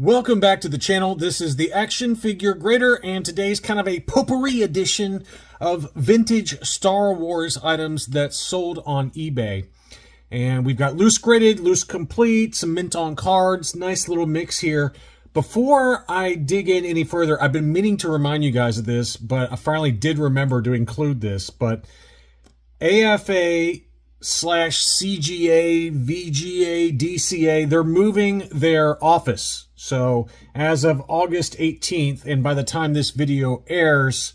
Welcome back to the channel. This is the Action Figure Grader, and today's kind of a potpourri edition of vintage Star Wars items that sold on eBay. And we've got loose graded, loose complete, some mint on cards, nice little mix here. Before I dig in any further, I've been meaning to remind you guys of this, but I finally did remember to include this. But AFA / CGA, VGA, DCA, they're moving their office. So as of August 18th, and by the time this video airs,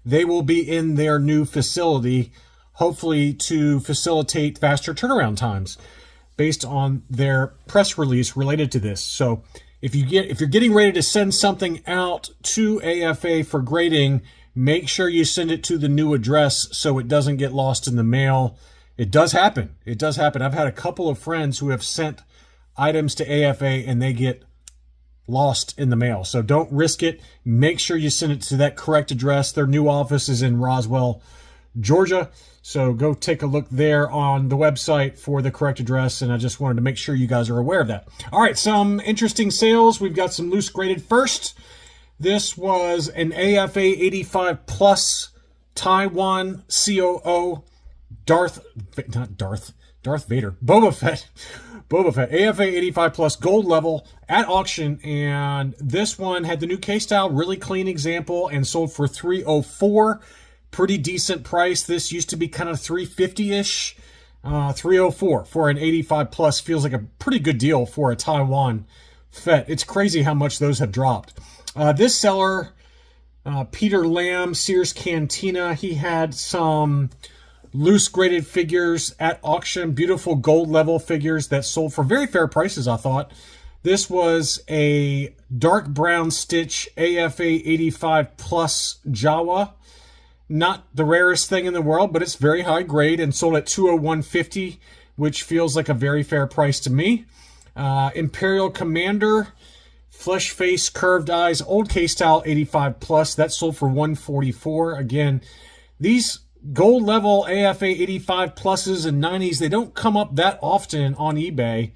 they will be in their new facility, hopefully to facilitate faster turnaround times based on their press release related to this. So if you're getting ready to send something out to AFA for grading, make sure you send it to the new address so it doesn't get lost in the mail. It does happen. It does happen. I've had a couple of friends who have sent items to AFA and they get lost in the mail. So don't risk it. Make sure you send it to that correct address. Their new office is in Roswell, Georgia. So go take a look there on the website for the correct address. And I just wanted to make sure you guys are aware of that. All right, some interesting sales. We've got some loose graded first. This was an AFA 85 Plus Taiwan COO Darth Vader, Boba Fett, AFA 85 Plus gold level at auction, and this one had the new K-Style, really clean example, and sold for $304. Pretty decent price. This used to be kind of $350-ish. $304 for an 85 Plus feels like a pretty good deal for a Taiwan Fett. It's crazy how much those have dropped. This seller, Peter Lamb, Sears Cantina, he had some loose graded figures at auction, beautiful gold level figures that sold for very fair prices, I thought. This was a dark brown stitch AFA 85 Plus Jawa. Not the rarest thing in the world, but it's very high grade and sold at $201.50, which feels like a very fair price to me. Imperial Commander, flesh face, curved eyes, old K-Style 85 Plus. That sold for $144. Again, these gold level AFA 85 pluses and 90s, they don't come up that often on eBay.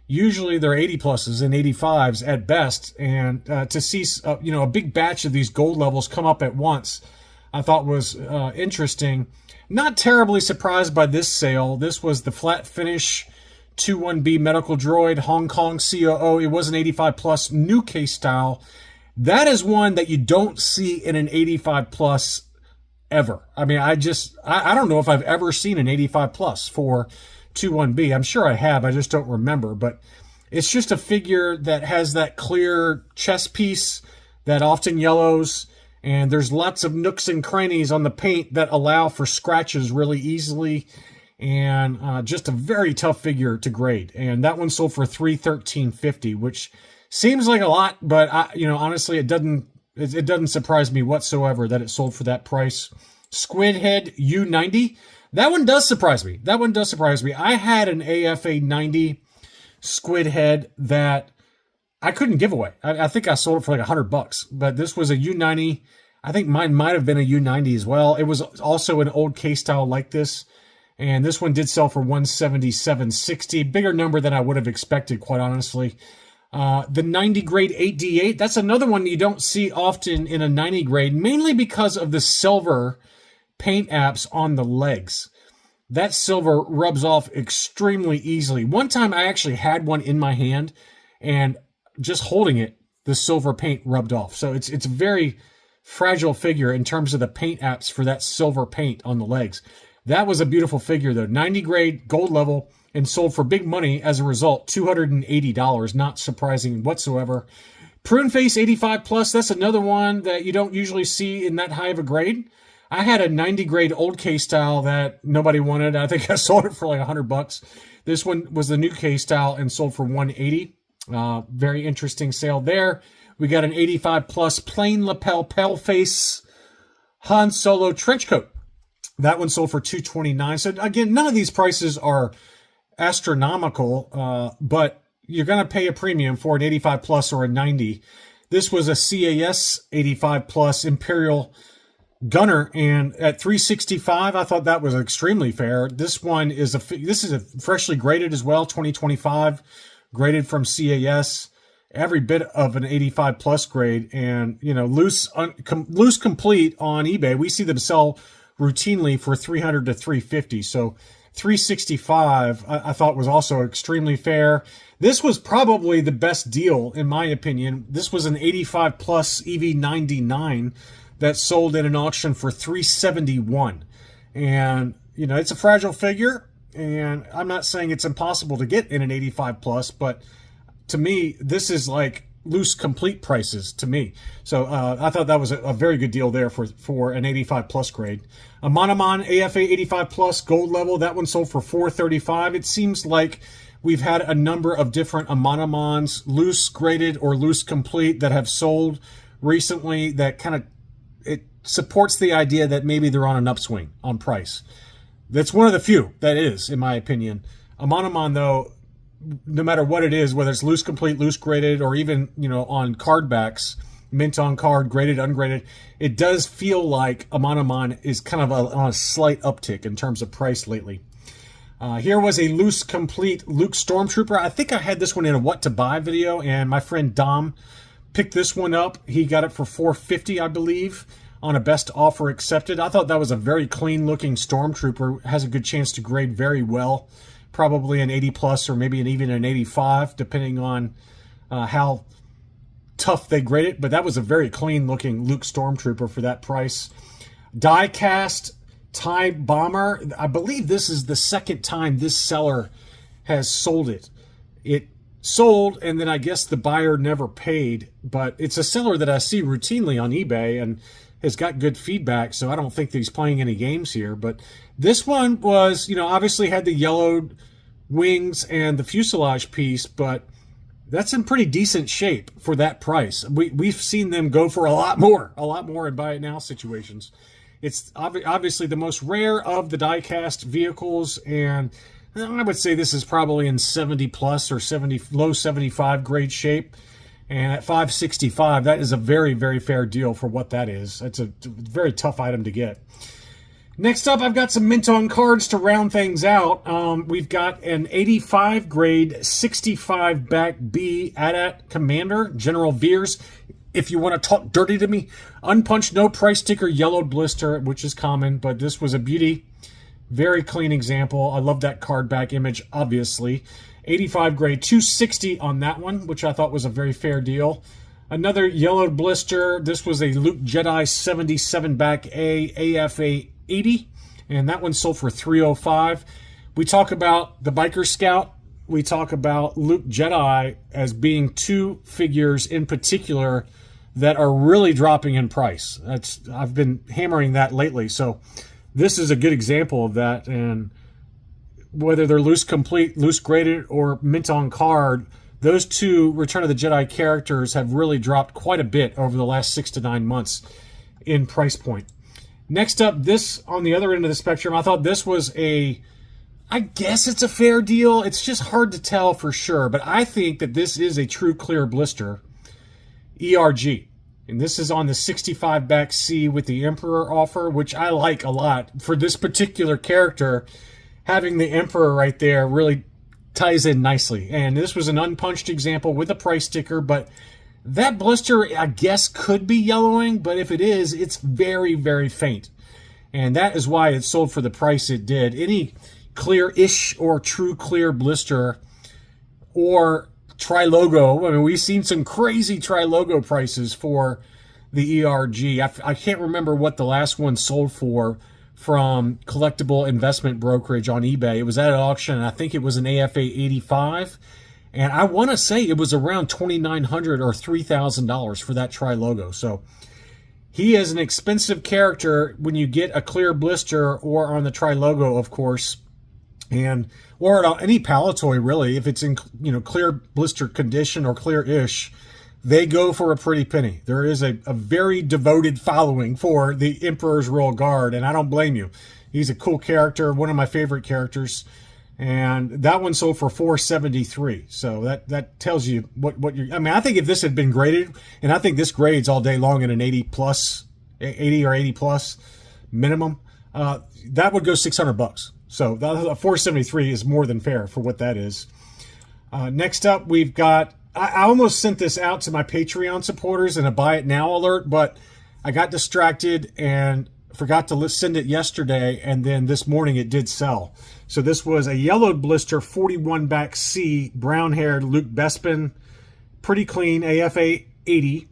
Usually they're 80 pluses and 85s at best. And to see a big batch of these gold levels come up at once, I thought was interesting. Not terribly surprised by this sale. This was the flat finish 21B medical droid Hong Kong COO. It was an 85 plus new case style. That is one that you don't see in an 85 plus ever. I mean, I don't know if I've ever seen an 85 plus for 21B. I'm sure I have. I just don't remember. But it's just a figure that has that clear chest piece that often yellows. And there's lots of nooks and crannies on the paint that allow for scratches really easily. And just a very tough figure to grade. And that one sold for $313.50, which seems like a lot. But, honestly, it doesn't surprise me whatsoever that it sold for that price. Squid Head U90. That one does surprise me. I had an AFA 90 Squid Head that I couldn't give away. I think I sold it for like $100, but this was a U90. I think mine might have been a U90 as well. It was also an old K-Style like this, and this one did sell for $177.60. Bigger number than I would have expected, quite honestly. The 90 grade 8D8, that's another one you don't see often in a 90 grade, mainly because of the silver paint apps on the legs. That silver rubs off extremely easily. One time I actually had one in my hand, and just holding it, the silver paint rubbed off. So it's a very fragile figure in terms of the paint apps for that silver paint on the legs. That was a beautiful figure, though. 90 grade, gold level, and sold for big money as a result, $280. Not surprising whatsoever. Prune Face 85 Plus, that's another one that you don't usually see in that high of a grade. I had a 90 grade old K-Style that nobody wanted. I think I sold it for like $100. This one was the new K-Style and sold for $180. Very interesting sale there. We got an 85 Plus plain lapel pale face Han Solo trench coat. That one sold for $229. So again, none of these prices are astronomical, but you're going to pay a premium for an 85 Plus or a 90. This was a CAS 85 Plus Imperial Gunner, and at $365, I thought that was extremely fair. This one is this is a freshly graded as well, 2025, graded from CAS. every bit of an 85 plus grade. And, you know, loose complete on eBay, we see them sell routinely for 300 to 350. So 365 I thought was also extremely fair. This was probably the best deal in my opinion. This was an 85 plus EV99 that sold in an auction for 371. And, you know, it's a fragile figure, and I'm not saying it's impossible to get in an 85 plus, but to me, this is like loose complete prices to me. So I thought that was a very good deal there for an 85 plus grade. A Monomon AFA 85 plus gold level, that one sold for 435. It seems like we've had a number of different Monomons, loose graded or loose complete, that have sold recently that kind of, it supports the idea that maybe they're on an upswing on price. That's one of the few that is, in my opinion. A Monomon, though, no matter what it is, whether it's loose complete, loose graded, or even, you know, on card backs, mint on card, graded, ungraded, it does feel like a Monomon is kind of on a slight uptick in terms of price lately. Here was a loose complete Luke Stormtrooper. I think I had this one in a what to buy video, and my friend Dom picked this one up. He got it for $450, I believe, on a best offer accepted. I thought that was a very clean looking Stormtrooper. Has a good chance to grade very well. Probably an 80 plus or maybe even an 85, depending on how tough they grade it. But that was a very clean looking Luke Stormtrooper for that price. Die cast TIE Bomber. I believe this is the second time this seller has sold it. It sold, and then I guess the buyer never paid. But it's a seller that I see routinely on eBay and has got good feedback, so I don't think that he's playing any games here. But this one was, you know, obviously had the yellowed wings and the fuselage piece, but that's in pretty decent shape for that price. We've seen them go for a lot more in buy it now situations. It's obviously the most rare of the die-cast vehicles, and I would say this is probably in 70 plus or 70, low 75 grade shape. And at $565, that is a very, very fair deal for what that is. It's a very tough item to get. Next up, I've got some mint on cards to round things out. We've got an 85 grade 65 back B AT-AT Commander, General Veers. If you want to talk dirty to me, unpunched, no price sticker, yellowed blister, which is common, but this was a beauty. Very clean example. I love that card back image, obviously. 85 grade, 260 on that one, which I thought was a very fair deal. Another yellowed blister. This was a Luke Jedi 77 back A AFA 80, and that one sold for 305. We talk about the Biker Scout. We talk about Luke Jedi as being two figures in particular that are really dropping in price. I've been hammering that lately, so this is a good example of that. And whether they're loose complete, loose graded, or mint on card, those two Return of the Jedi characters have really dropped quite a bit over the last 6 to 9 months in price point. Next up, this on the other end of the spectrum, I thought this was I guess it's a fair deal. It's just hard to tell for sure, but I think that this is a true clear blister ERG. And this is on the 65 back C with the Emperor offer, which I like a lot. For this particular character, having the Emperor right there really ties in nicely. And this was an unpunched example with a price sticker, but that blister, I guess, could be yellowing, but if it is, it's very, very faint. And that is why it sold for the price it did. Any clear-ish or true clear blister or tri-logo, I mean, we've seen some crazy tri-logo prices for the ERG. I can't remember what the last one sold for from Collectible Investment Brokerage on eBay. It was at an auction, and I think it was an AFA 85. And I want to say it was around $2,900 or $3,000 for that tri-logo. So he is an expensive character when you get a clear blister or on the tri-logo, of course, and or at any Palatoy, really. If it's in, you know, clear blister condition or clear-ish, they go for a pretty penny. There is a very devoted following for the Emperor's Royal Guard, and I don't blame you. He's a cool character, one of my favorite characters, and that one sold for $473. So that tells you what you're. I mean, I think if this had been graded, and I think this grades all day long at an 80 or 80 plus minimum, that would go $600. So $473 is more than fair for what that is. Next up, we've got I almost sent this out to my Patreon supporters in a buy it now alert, but I got distracted and forgot to send it yesterday, and then this morning it did sell. So this was a yellowed blister 41 back C, brown haired Luke Bespin, pretty clean AFA 80.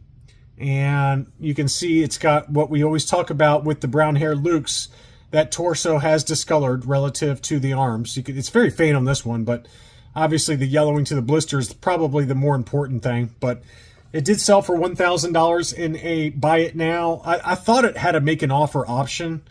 And you can see it's got what we always talk about with the brown haired Lukes. That torso has discolored relative to the arms. It's very faint on this one, but obviously the yellowing to the blister is probably the more important thing. But it did sell for $1,000 in a buy it now. I thought it had a make an offer option,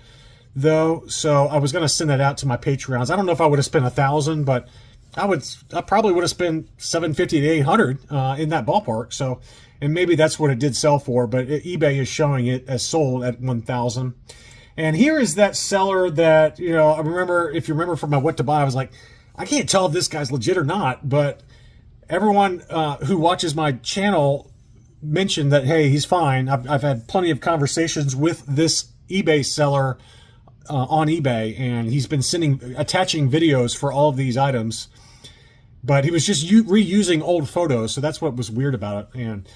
though, so I was going to send that out to my Patreons. I don't know if I would have spent $1,000, but I probably would have spent $750 to $800 in that ballpark. So, and maybe that's what it did sell for, but eBay is showing it as sold at $1,000. And here is that seller that, you know, I remember, if you remember from my what to buy, I was like, I can't tell if this guy's legit or not, but everyone who watches my channel mentioned that, hey, he's fine. I've had plenty of conversations with this eBay seller on eBay, and he's been attaching videos for all of these items, but he was just reusing old photos, so that's what was weird about it. And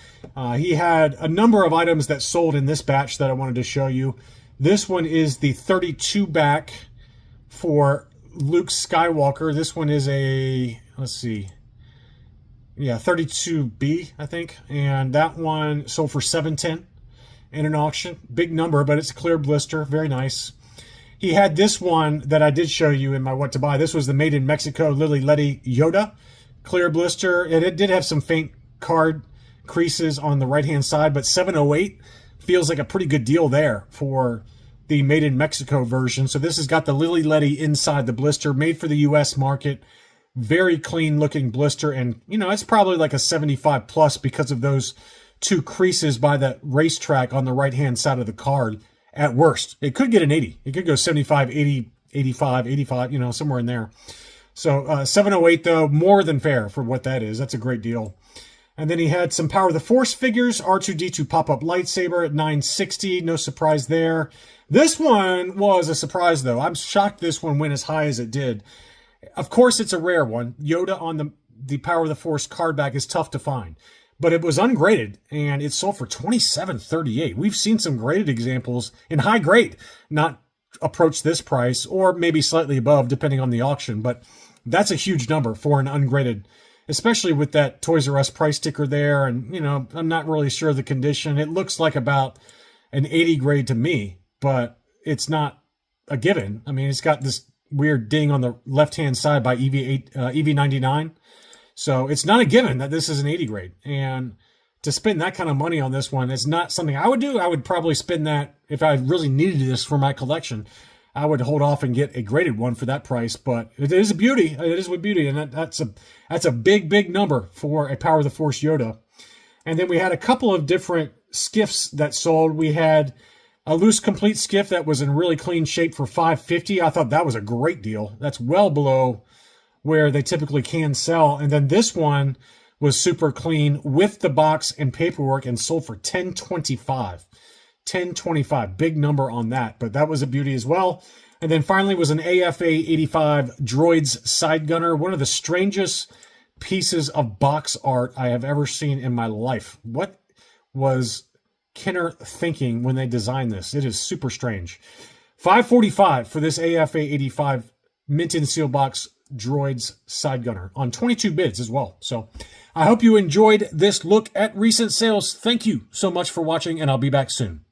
he had a number of items that sold in this batch that I wanted to show you. This one is the 32 back for Luke Skywalker. This one is a, let's see, yeah, 32B, I think. And that one sold for $710 in an auction. Big number, but it's a clear blister. Very nice. He had this one that I did show you in my what to buy. This was the Made in Mexico Lily Letty Yoda clear blister. And it did have some faint card creases on the right-hand side, but 708 feels like a pretty good deal there for the Made in Mexico version. So this has got the Lily Letty inside the blister, made for the U.S. market. Very clean looking blister, and you know, it's probably like a 75 plus because of those two creases by the racetrack on the right hand side of the card. At worst, it could get an 80. It could go 75, 80, 85, 85, you know, somewhere in there. So 708 though, more than fair for what that is. That's a great deal. And then he had some Power of the Force figures, R2-D2 pop-up lightsaber at $960. No surprise there. This one was a surprise, though. I'm shocked this one went as high as it did. Of course, it's a rare one. Yoda on the Power of the Force card back is tough to find. But it was ungraded, and it sold for $27.38. We've seen some graded examples in high grade not approach this price, or maybe slightly above, depending on the auction. But that's a huge number for an ungraded, especially with that Toys R Us price sticker there. And, you know, I'm not really sure of the condition. It looks like about an 80 grade to me, but it's not a given. I mean, it's got this weird ding on the left-hand side by EV99. So it's not a given that this is an 80 grade. And to spend that kind of money on this one is not something I would do. I would probably spend that if I really needed this for my collection. I would hold off and get a graded one for that price, but it is a beauty. It is with beauty, and that's a big, big number for a Power of the Force Yoda. And then we had a couple of different skiffs that sold. We had a loose complete skiff that was in really clean shape for $550. I thought that was a great deal. That's well below where they typically can sell. And then this one was super clean with the box and paperwork and sold for $1025. $1025, big number on that, but that was a beauty as well. And then finally was an AFA 85 Droids Side Gunner, one of the strangest pieces of box art I have ever seen in my life. What was Kenner thinking when they designed this? It is super strange. $545 for this AFA 85 mint in seal box Droids Side Gunner on 22 bids as well. So I hope you enjoyed this look at recent sales. Thank you so much for watching, and I'll be back soon.